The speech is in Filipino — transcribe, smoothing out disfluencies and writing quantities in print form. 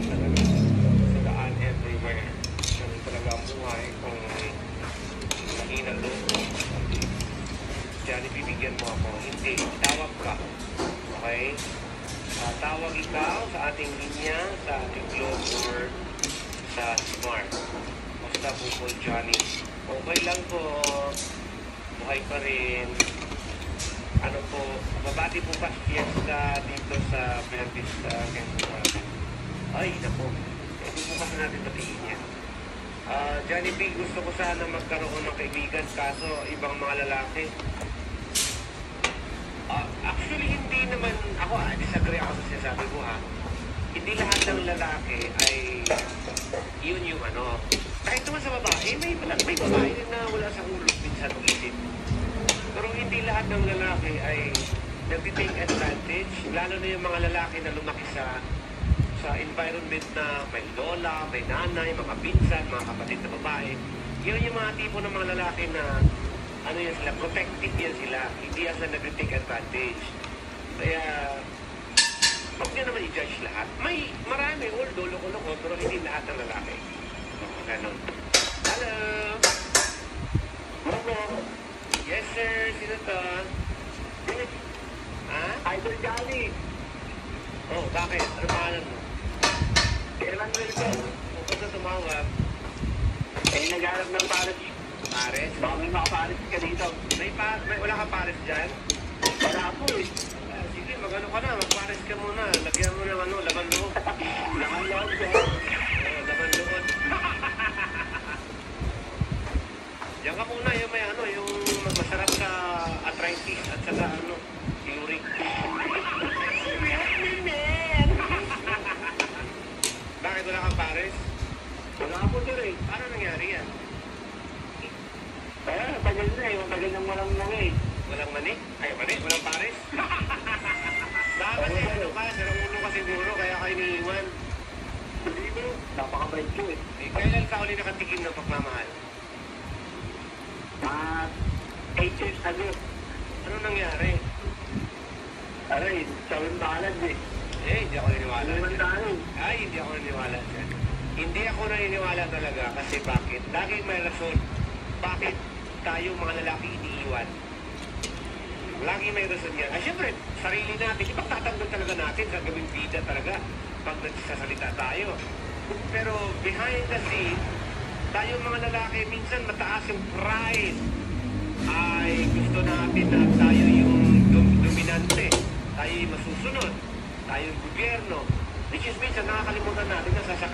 talaga. Sagaan everywhere. Ganun talaga ang buhay kung mahina loob. Diyan, ibibigyan mo ako. Hindi, tawag ka. Okay? Tawag ikaw sa ating linya, sa ating Globe or sa Smart. Basta Bukol Johnny. Okay lang po. Buhay pa rin. Ano po, mabati po pa fiesta dito sa Belvista, Quezon. Ay, naku. Hindi po kasi natin batiin yan. Johnny P, gusto ko sana magkaroon ng kaibigan, kaso ibang mga lalaki. Actually, hindi naman, ako disagree ako sa sinasabi ko Hindi lahat ng lalaki ay yun yung ano. Kahit naman sa babae, may babae rin na wala sa ulo, minsan isip. Pero hindi lahat ng lalaki ay nag-take advantage, lalo na yung mga lalaki na lumaki sa environment na may lola, may nanay, mga pinsan, mga kapatid na babae. Yun yung mga tipo ng mga lalaki na ano yan sila, protective yan sila, hindi yan sila nag-take advantage. Kaya, huwag niya naman i-judge lahat. May marami, although loko-loko, pero hindi lahat ng lalaki. Ganon. Hello! Hello. Yes, sir. Sino to? Idol Johnny. Oh, bakit? Ano pangalan mo? Emmanuel ko. Huwag ka tumawag. Nagharap ng Paris. Pares? Baka may makaparis ka dito. Wala ka pares dyan? Wala po Sige, mag-ano ka na. Mag-pares ka muna. Lagyan mo ng laman loob. Laman loob ko. Laman loob. Diyan ka muna yung may yung masarap sa arthritis at saka uric. Bakit wala kang pares? Wala po sir Paano nangyari yan? Tagal na Matagal nang walang nangyay. Walang mani? Ay, mani? Walang pares? Bakit ano ka? Sarang ulo ka siguro kaya kayo iniiwan. Hindi mo. Napakabait ko Kailan ka uli nakatikim ng pagmamahal? 8 years ago. Ano nangyari? Aray, sawin balad Hindi ako naniniwala dyan. Ay, Hindi ako naniniwala dyan. Hindi ako naniniwala talaga kasi bakit? Laging may rason. Bakit tayo mga lalaki iniiwan? Lagi may rason yan. Siyempre, sarili natin. Ipagtatanggol talaga natin sa gawing bida talaga pag nagsasalita tayo. Pero behind the scene, tayo mga lalaki, minsan mataas yung pride. Ay gusto natin na tayo yung dominante. Tayo yung masusunod. Tayo yung gobyerno. Which is minsan nakakalimutan natin na sasakay